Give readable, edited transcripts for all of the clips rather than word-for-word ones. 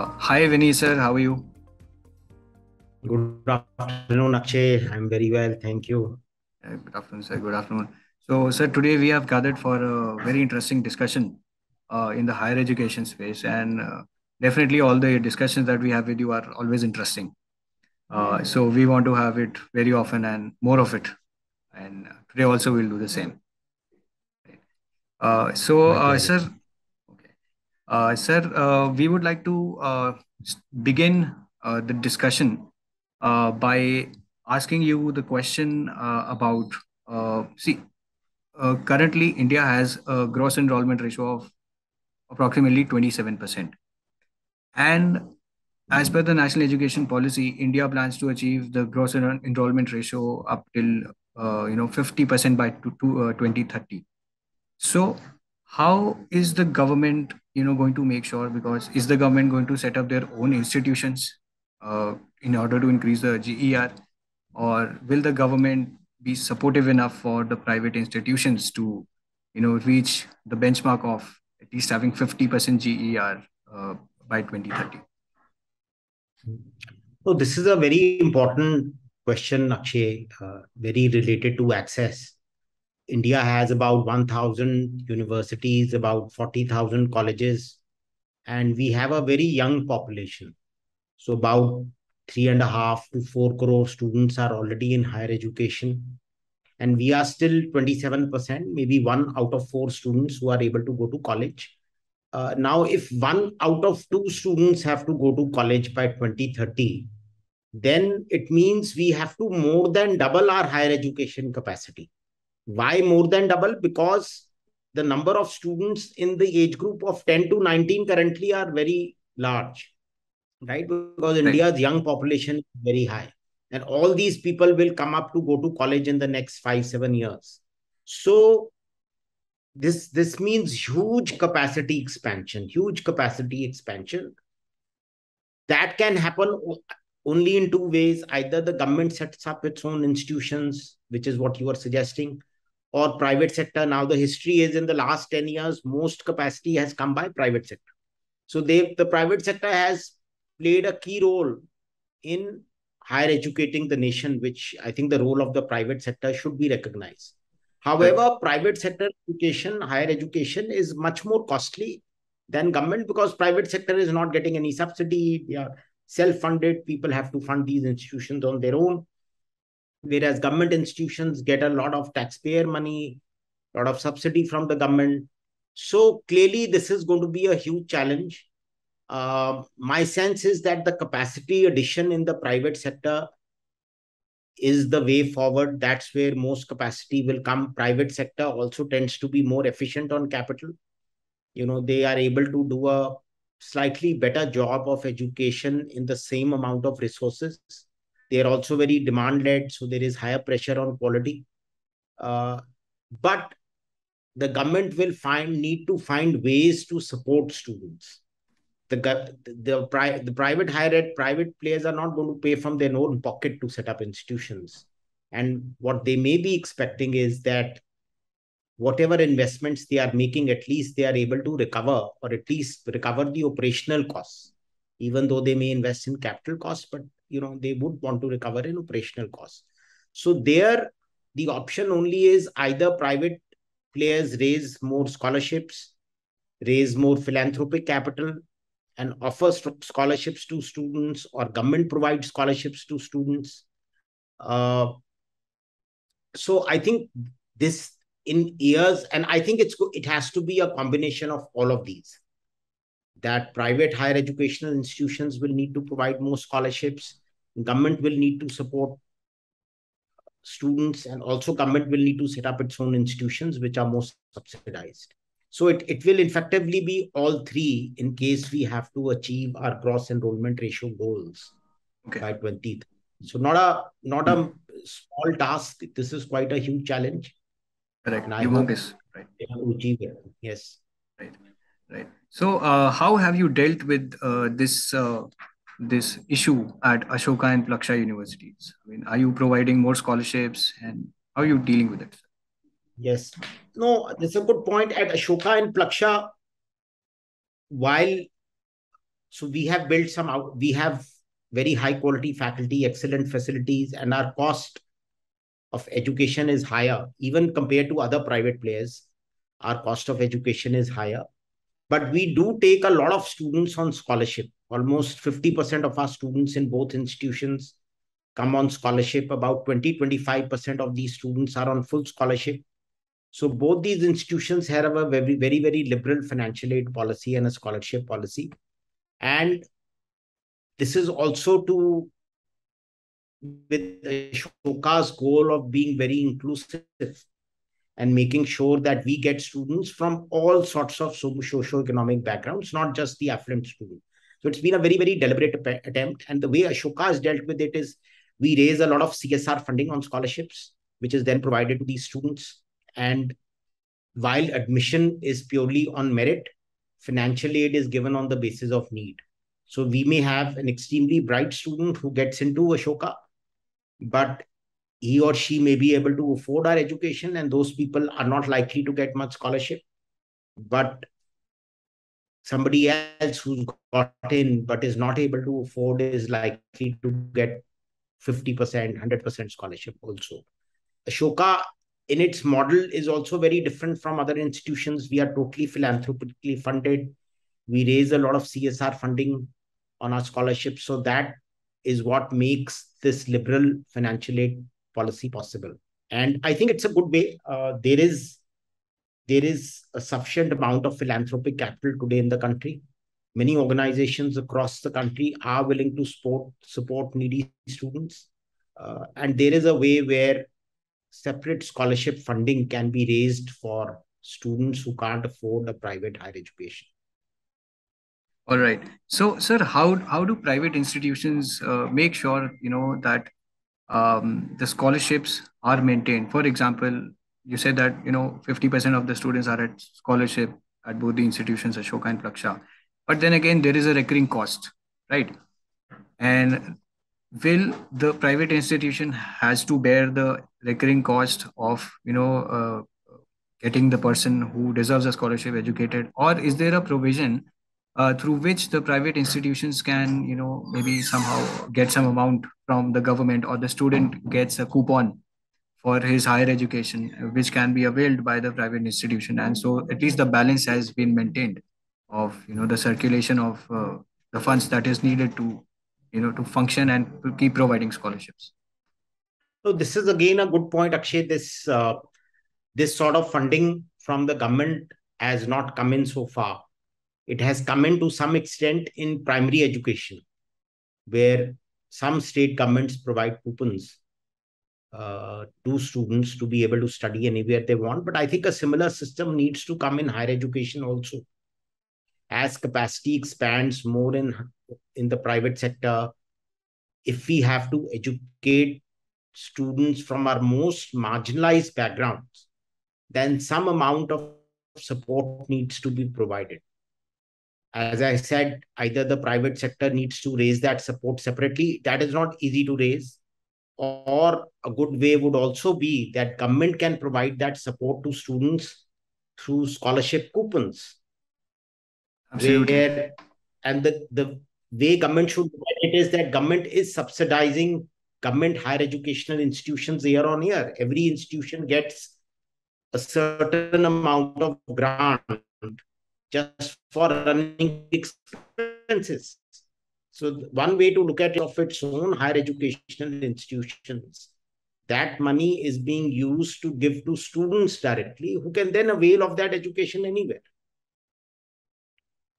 Hi, Vineet sir. How are you? Good afternoon, Akshay. I'm very well, thank you. Good afternoon, sir. Good afternoon. So, sir, today we have gathered for a very interesting discussion in the higher education space, and definitely all the discussions that we have with you are always interesting. So, we want to have it very often and more of it. And today also we'll do the same. My pleasure. Sir, okay. We would like to begin the discussion by asking you the question about currently India has a gross enrollment ratio of approximately 27%. And as per the National Education Policy, India plans to achieve the gross enrollment ratio up till 50% by 2030. So, how is the government, going to make sure? Because is the government going to set up their own institutions in order to increase the GER, or will the government be supportive enough for the private institutions to, reach the benchmark of at least having 50% GER by 2030? So this is a very important question, Akshay, very related to access. India has about 1,000 universities, about 40,000 colleges, and we have a very young population. So about 3.5 to 4 crore students are already in higher education, and we are still 27%, maybe 1 out of 4 students who are able to go to college. Now, if 1 out of 2 students have to go to college by 2030, then it means we have to more than double our higher education capacity. Why more than double? Because the number of students in the age group of 10 to 19 currently are very large, right? Because Right. India's young population is very high. And all these people will come up to go to college in the next 5, 7 years. So this means huge capacity expansion that can happen only in 2 ways. Either the government sets up its own institutions, which is what you are suggesting, or private sector. Now the history is, in the last 10 years most capacity has come by private sector. So the private sector has played a key role in higher educating the nation, which I think the role of the private sector should be recognized. Correct. However, private sector education, higher education is much more costly than government, because private sector is not getting any subsidy. They are self-funded. People have to fund these institutions on their own, whereas government institutions get a lot of taxpayer money, a lot of subsidy from the government. So clearly, this is going to be a huge challenge. My sense is that the capacity addition in the private sector is the way forward. That's where most capacity will come. Private sector also tends to be more efficient on capital. They are able to do a slightly better job of education in the same amount of resources. They are also very demand led, so there is higher pressure on quality. But the government will need to find ways to support students. The private higher ed private players are not going to pay from their own pocket to set up institutions, and what they may be expecting is that whatever investments they are making, at least they are able to recover, or at least recover the operational costs, even though they may invest in capital costs, but they would want to recover in operational costs. So there, the option only is either private players raise more scholarships, raise more philanthropic capital, and offer scholarships to students, or government provides scholarships to students. Uh, so I think this, in years, and I think it has to be a combination of all of these. That private higher educational institutions will need to provide more scholarships, government will need to support students, and also government will need to set up its own institutions which are more subsidized. So it will effectively be all three in case we have to achieve our gross enrollment ratio goals Okay. by 20. So not a small task. This is quite a huge challenge, and Correct. I hope Humongous. Right. they have to achieve it. Yes. Right. Right. So, how have you dealt with this issue at Ashoka and Plaksha universities? I mean, are you providing more scholarships, and how are you dealing with it? Yes. No, that's a good point. At Ashoka and Plaksha, while So we have built some out, we have very high quality faculty, excellent facilities, and our cost of education is higher, even compared to other private players. Our cost of education is higher, but we do take a lot of students on scholarship. Almost 50% of our students in both institutions come on scholarship. About 20-25% of these students are on full scholarship. So both these institutions have a very liberal financial aid policy and a scholarship policy. And this is also to with Ashoka's goal of being very inclusive and making sure that we get students from all sorts of socio-economic backgrounds, not just the affluent student. So it's been a very deliberate attempt. And the way Ashoka has dealt with it is we raise a lot of CSR funding on scholarships, which is then provided to these students. And while admission is purely on merit, financial aid is given on the basis of need. So we may have an extremely bright student who gets into Ashoka, but he or she may be able to afford our education, and those people are not likely to get much scholarship. But somebody else who's got in but is not able to afford is likely to get 50%, 100% scholarship also. Ashoka, in its model, is also very different from other institutions. We are totally philanthropically funded. We raise a lot of CSR funding on our scholarships. So that is what makes this liberal financial aid policy possible. And I think it's a good way. There is a sufficient amount of philanthropic capital today in the country. Many organizations across the country are willing to support needy students. And there is a way where separate scholarship funding can be raised for students who can't afford a private higher education. All right. So, sir, how do private institutions make sure that the scholarships are maintained? For example, you said that 50% of the students are at scholarship at both the institutions, Ashoka and Plaksha. But then again, there is a recurring cost, right? And will the private institution has to bear the recurring cost of getting the person who deserves a scholarship educated, or is there a provision through which the private institutions can maybe somehow get some amount from the government, or the student gets a coupon for his higher education which can be availed by the private institution, and so at least the balance has been maintained of the circulation of the funds that is needed to to function and to keep providing scholarships. So this is again a good point, Akshay. This sort of funding from the government has not come in so far. It has come in to some extent in primary education, where some state governments provide coupons to students to be able to study anywhere they want. But I think a similar system needs to come in higher education also. As capacity expands more in the private sector, if we have to educate students from our most marginalized backgrounds, then some amount of support needs to be provided. As I said, either the private sector needs to raise that support separately. That is not easy to raise. Or a good way would also be that government can provide that support to students through scholarship coupons, Absolutely. where and the way government should do it is that government is subsidizing government higher educational institutions year on year. Every institution gets a certain amount of grant just for running expenses. So one way to look at it of its own higher educational institutions, that money is being used to give to students directly, who can then avail of that education anywhere.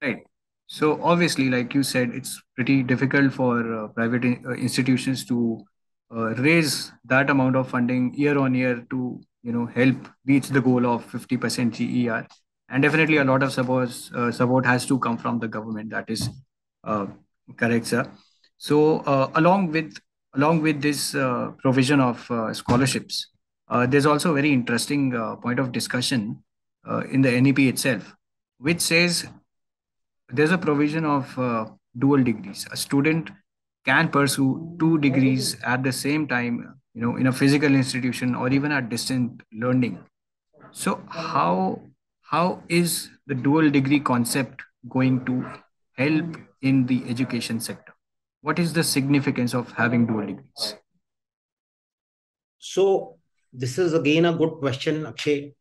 Right. So obviously, like you said, it's pretty difficult for private institutions to raise that amount of funding year on year to help reach the goal of 50% GER. And definitely, a lot of support has to come from the government. That is uh, correct, sir. So along with this provision of scholarships, there's also a very interesting point of discussion in the NEP itself, which says there's a provision of dual degrees. A student can pursue two degrees at the same time, in a physical institution or even at distant learning. So how is the dual degree concept going to help in the education sector? What is the significance of having dual degrees? So this is again a good question, Akshay.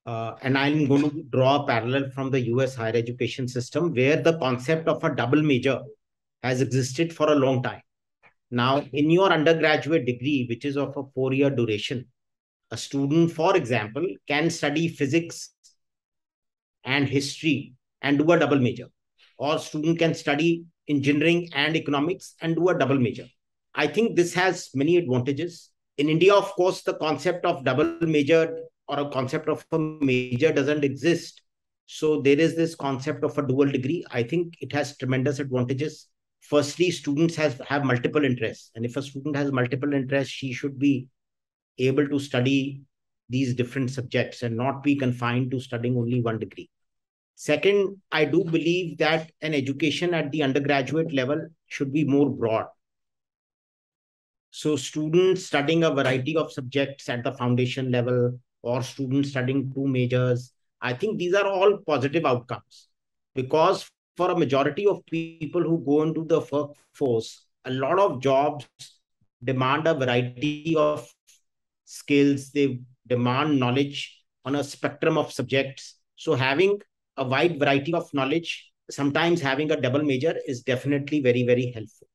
And I'm going to draw a parallel from the US higher education system, where the concept of a double major has existed for a long time. Now, in your undergraduate degree, which is of a 4-year duration, a student, for example, can study physics and history and do a double major, or student can study engineering and economics and do a double major. I think this has many advantages. In India, of course, the concept of double major or a concept of a major doesn't exist. So there is this concept of a dual degree. I think it has tremendous advantages. Firstly, students have multiple interests. And if a student has multiple interests, she should be able to study these different subjects and not be confined to studying only one degree. Second, I do believe that an education at the undergraduate level should be more broad. So students studying a variety of subjects at the foundation level, or students studying two majors, I think these are all positive outcomes, because for a majority of people who go into the workforce, a lot of jobs demand a variety of skills. They demand knowledge on a spectrum of subjects. So having a wide variety of knowledge, sometimes having a double major, is definitely very, very helpful.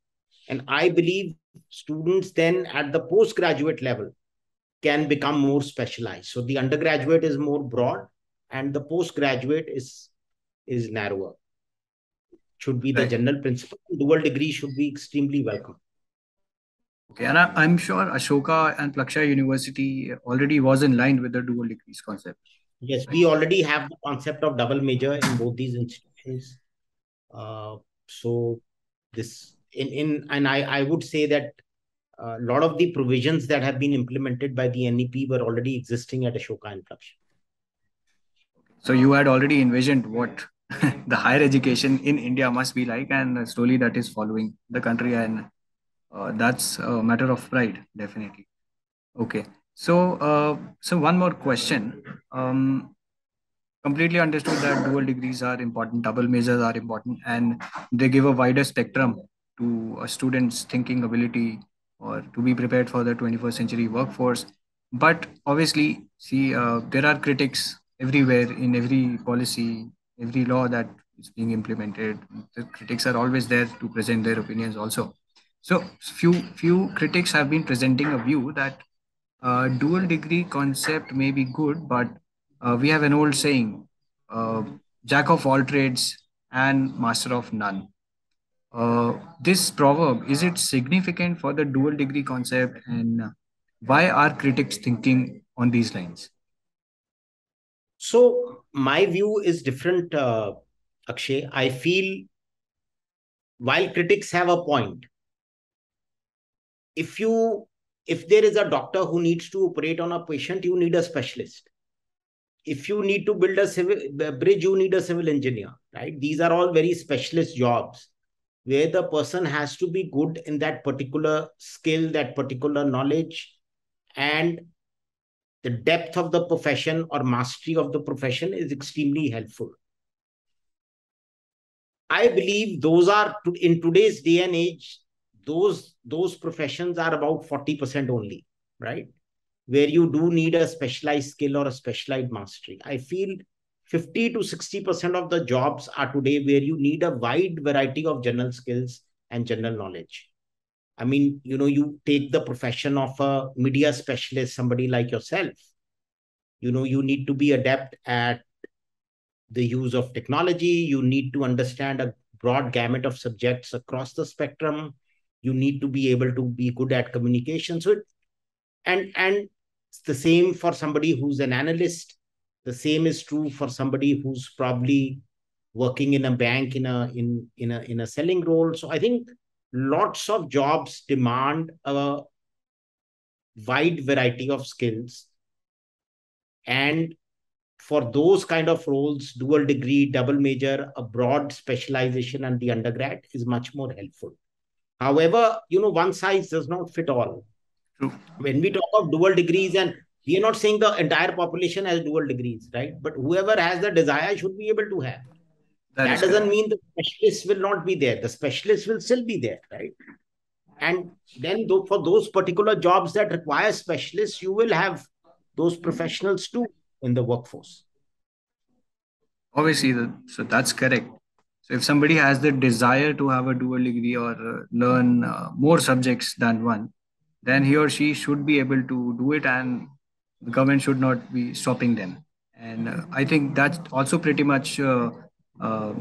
And I believe students then at the postgraduate level can become more specialized. So the undergraduate is more broad and the postgraduate is narrower. Should be the Right. general principle. Dual degree should be extremely welcome. Okay, and I'm sure Ashoka and Plaksha University already was in line with the dual degrees concept. Yes, Right. we already have the concept of double major in both these institutions. So this in and I would say that a lot of the provisions that have been implemented by the NEP were already existing at Ashoka and Plaksha. So you had already envisioned what the higher education in India must be like, and slowly that is following the country, and that's a matter of pride, definitely. Okay, so one more question. Completely understood that dual degrees are important, double majors are important, and they give a wider spectrum to a student's thinking ability or to be prepared for the 21st century workforce. But obviously, see, there are critics everywhere in every policy, every law that is being implemented. The critics are always there to present their opinions also. So few critics have been presenting a view that dual degree concept may be good, but we have an old saying, uh, jack of all trades and master of none. This proverb, is it significant for the dual degree concept, and why are critics thinking on these lines? So my view is different, Akshay. I feel while critics have a point, if you if there is a doctor who needs to operate on a patient, you need a specialist. If you need to build a bridge, you need a civil engineer, right? These are all very specialist jobs where the person has to be good in that particular skill, that particular knowledge, and the depth of the profession or mastery of the profession is extremely helpful. I believe those are in today's day and age, those professions are about 40% only, right? Where you do need a specialized skill or a specialized mastery. I feel 50 to 60% of the jobs are today where you need a wide variety of general skills and general knowledge. I mean, you take the profession of a media specialist, somebody like yourself, you need to be adept at the use of technology. You need to understand a broad gamut of subjects across the spectrum. You need to be able to be good at communication. So, and it's the same for somebody who's an analyst. The same is true for somebody who's probably working in a bank in a selling role. So I think lots of jobs demand a wide variety of skills, and for those kind of roles, dual degree, double major, a broad specialization and the undergrad is much more helpful. However, one size does not fit all. True. When we talk of dual degrees, and we are not saying the entire population has dual degrees, right? But whoever has the desire should be able to have. That That is doesn't correct. mean the specialists will not be there. The specialists will still be there, right? And then for those particular jobs that require specialists, you will have those professionals too in the workforce. Obviously, so that's correct. So if somebody has the desire to have a dual degree or learn more subjects than one, then he or she should be able to do it, and the government should not be stopping them. And I think that's also pretty much uh, uh,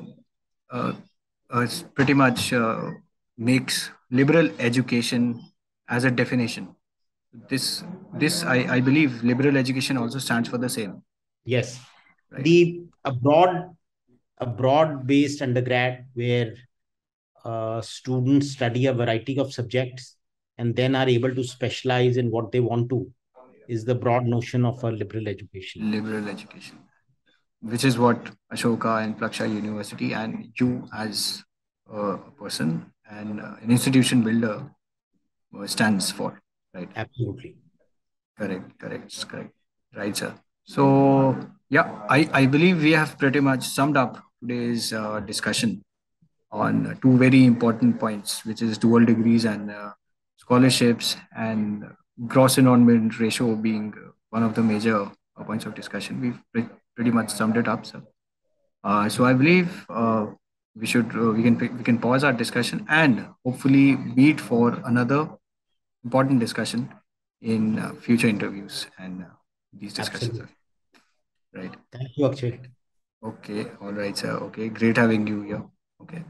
pretty much makes liberal education as a definition. This I believe liberal education also stands for the same, Yes, right? the a broad based undergrad where students study a variety of subjects and then are able to specialize in what they want to is the broad notion of a liberal education. Liberal education, which is what Ashoka and Plaksha University and you as a person and an institution builder stands for, right? Absolutely. Correct. Right, sir. So, yeah, I believe we have pretty much summed up today's discussion on two very important points, which is dual degrees and scholarships and gross enrollment ratio being one of the major points of discussion. We've pretty much summed it up, sir. So I believe we can pause our discussion and hopefully meet for another important discussion in future interviews and these discussions. Absolutely. Right. Thank you, Akshay. Okay. All right, sir. Okay. Great having you here. Okay.